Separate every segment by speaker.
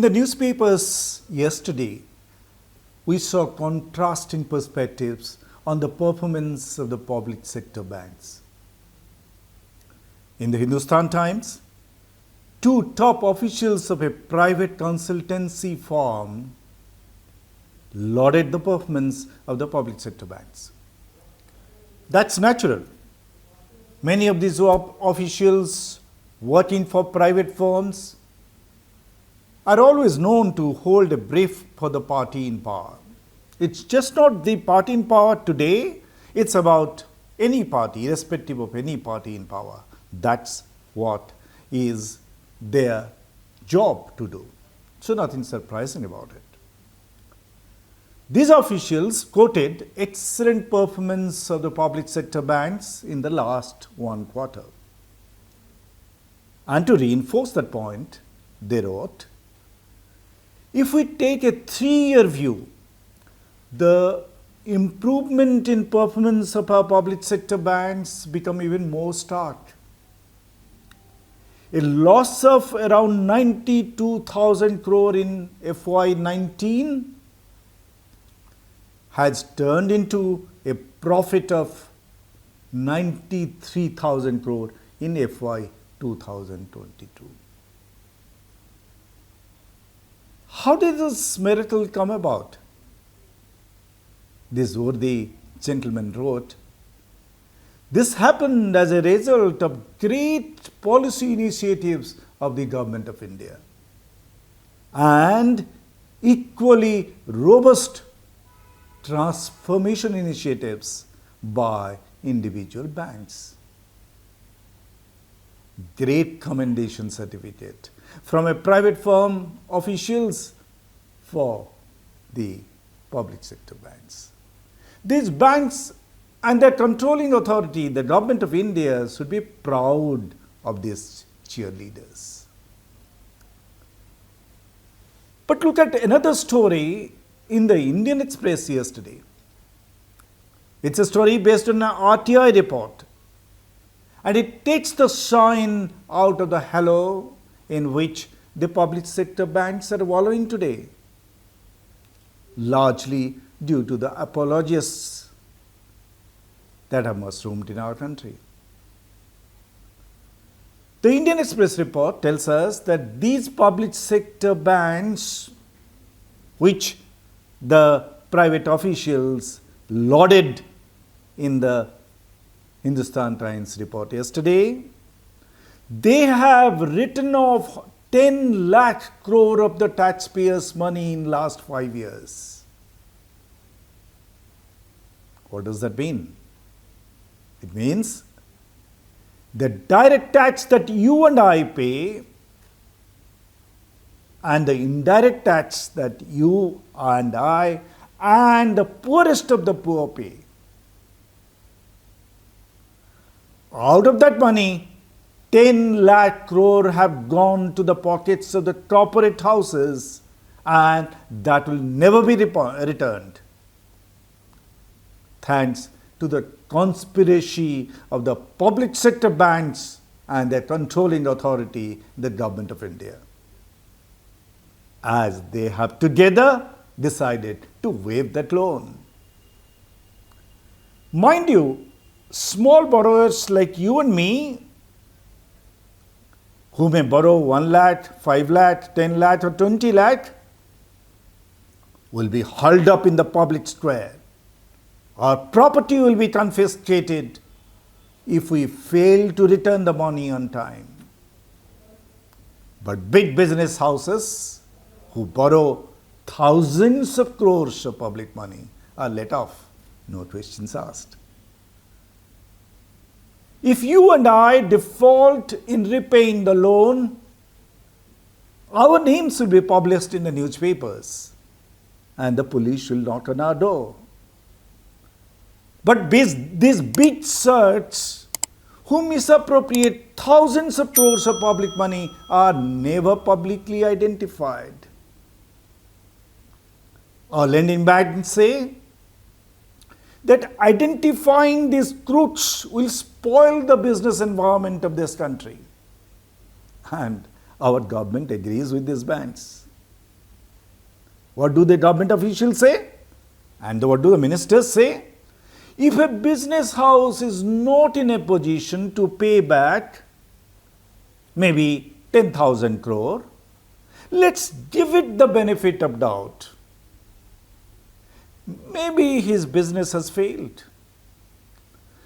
Speaker 1: In the newspapers yesterday, we saw contrasting perspectives on the performance of the public sector banks. In the Hindustan Times, two top officials of a private consultancy firm lauded the performance of the public sector banks. That's natural. Many of these officials working for private firms are always known to hold a brief for the party in power. It's just not the party in power today, it's about any party, irrespective of any party in power. That's what is their job to do. So nothing surprising about it. These officials quoted excellent performance of the public sector banks in the last one quarter. And to reinforce that point, they wrote, if we take a 3-year view, the improvement in performance of our public sector banks become even more stark. A loss of around 92,000 crore in FY19 has turned into a profit of 93,000 crore in FY 2022. How did this miracle come about? This worthy gentleman wrote, this happened as a result of great policy initiatives of the Government of India and equally robust transformation initiatives by individual banks. Great commendation certificate from a private firm officials for the public sector banks. These banks and their controlling authority, the Government of India, should be proud of these cheerleaders. But look at another story in the Indian Express yesterday. It's a story based on an RTI report, and it takes the shine out of the halo in which the public sector banks are wallowing today, largely due to the apologists that have mushroomed in our country. The Indian Express report tells us that these public sector banks, which the private officials lauded in the Hindustan Times report yesterday, they have written off 10 lakh crore of the taxpayers' money in last 5 years. What does that mean? It means the direct tax that you and I pay and the indirect tax that you and I and the poorest of the poor pay. Out of that money, 10 lakh crore have gone to the pockets of the corporate houses, and that will never be returned. Thanks to the conspiracy of the public sector banks and their controlling authority, the Government of India, as they have together decided to waive that loan. Mind you, small borrowers like you and me, who may borrow 1 lakh, 5 lakh, 10 lakh or 20 lakh, will be hauled up in the public square. Our property will be confiscated if we fail to return the money on time. But big business houses who borrow thousands of crores of public money are let off, no questions asked. If you and I default in repaying the loan, our names will be published in the newspapers and the police will knock on our door. But these big certs who misappropriate thousands of crores of public money are never publicly identified. Our lending banks say that identifying these crooks will spoil the business environment of this country. And our government agrees with these banks. What do the government officials say? And what do the ministers say? If a business house is not in a position to pay back maybe 10,000 crore, let's give it the benefit of doubt. Maybe his business has failed.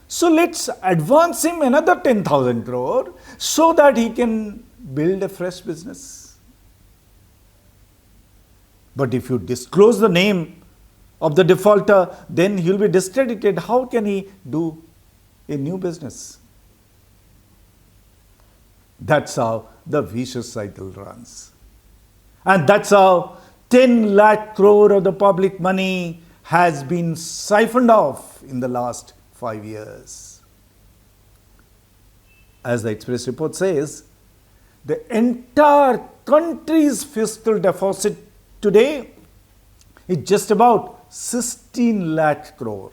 Speaker 1: So let's advance him another 10,000 crore so that he can build a fresh business. But if you disclose the name of the defaulter, then he will be discredited. How can he do a new business? That's how the vicious cycle runs. And that's how 10 lakh crore of the public money has been siphoned off in the last 5 years. As the Express report says, the entire country's fiscal deficit today is just about 16 lakh crore.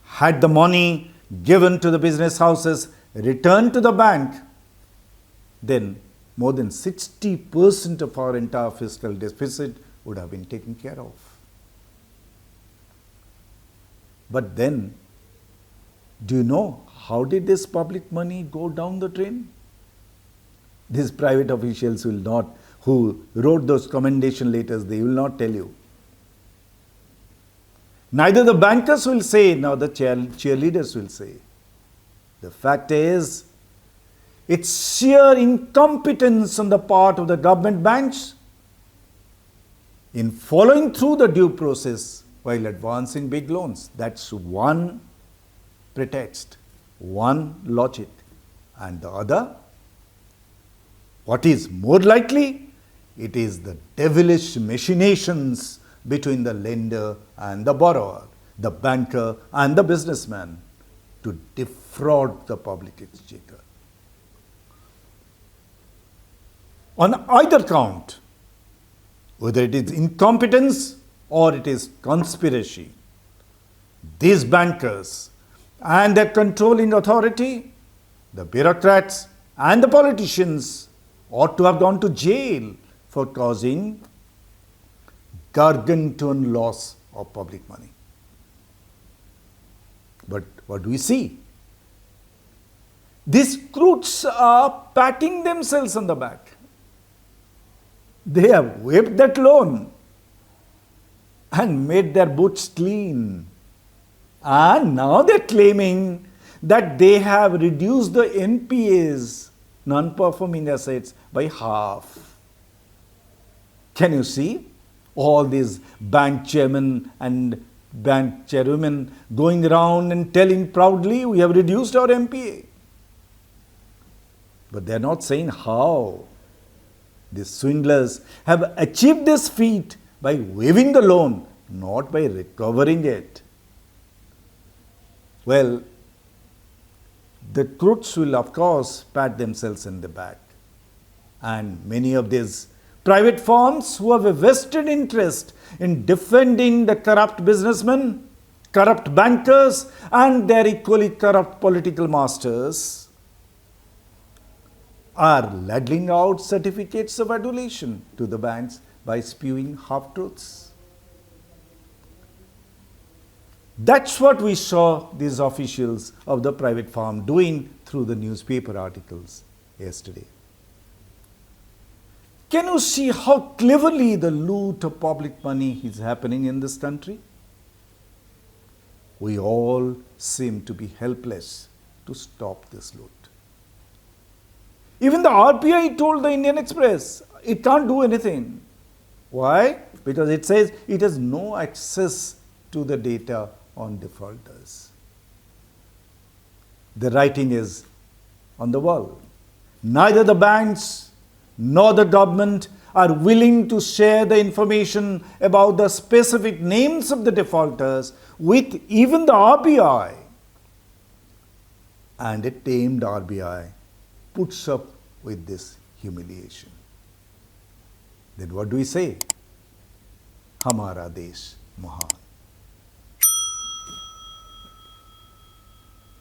Speaker 1: Had the money given to the business houses returned to the bank, then more than 60% of our entire fiscal deficit would have been taken care of. But then, do you know how did this public money go down the drain? These private officials will not, who wrote those commendation letters, they will not tell you. Neither the bankers will say, nor the cheerleaders will say. The fact is, it's sheer incompetence on the part of the government banks in following through the due process while advancing big loans. That's one pretext, one logic. And the other, what is more likely? It is the devilish machinations between the lender and the borrower, the banker and the businessman, to defraud the public exchequer. On either count, whether it is incompetence or it is conspiracy, these bankers and their controlling authority, the bureaucrats and the politicians, ought to have gone to jail for causing gargantuan loss of public money. But what do we see? These crooks are patting themselves on the back. They have waived that loan and made their boots clean. And now they're claiming that they have reduced the NPAs, non-performing assets, by half. Can you see? All these bank chairmen and bank chairwomen going around and telling proudly, we have reduced our NPA. But they're not saying how. These swindlers have achieved this feat by waiving the loan, not by recovering it. Well, the crooks will of course pat themselves in the back. And many of these private firms who have a vested interest in defending the corrupt businessmen, corrupt bankers and their equally corrupt political masters are ladling out certificates of adulation to the banks by spewing half-truths. That's what we saw these officials of the private firm doing through the newspaper articles yesterday. Can you see how cleverly the loot of public money is happening in this country? We all seem to be helpless to stop this loot. Even the RBI told the Indian Express it can't do anything. Why? Because it says it has no access to the data on defaulters. The writing is on the wall. Neither the banks nor the government are willing to share the information about the specific names of the defaulters with even the RBI. And a tamed RBI puts up with this humiliation. Then what do we say? Hamara desh mahan.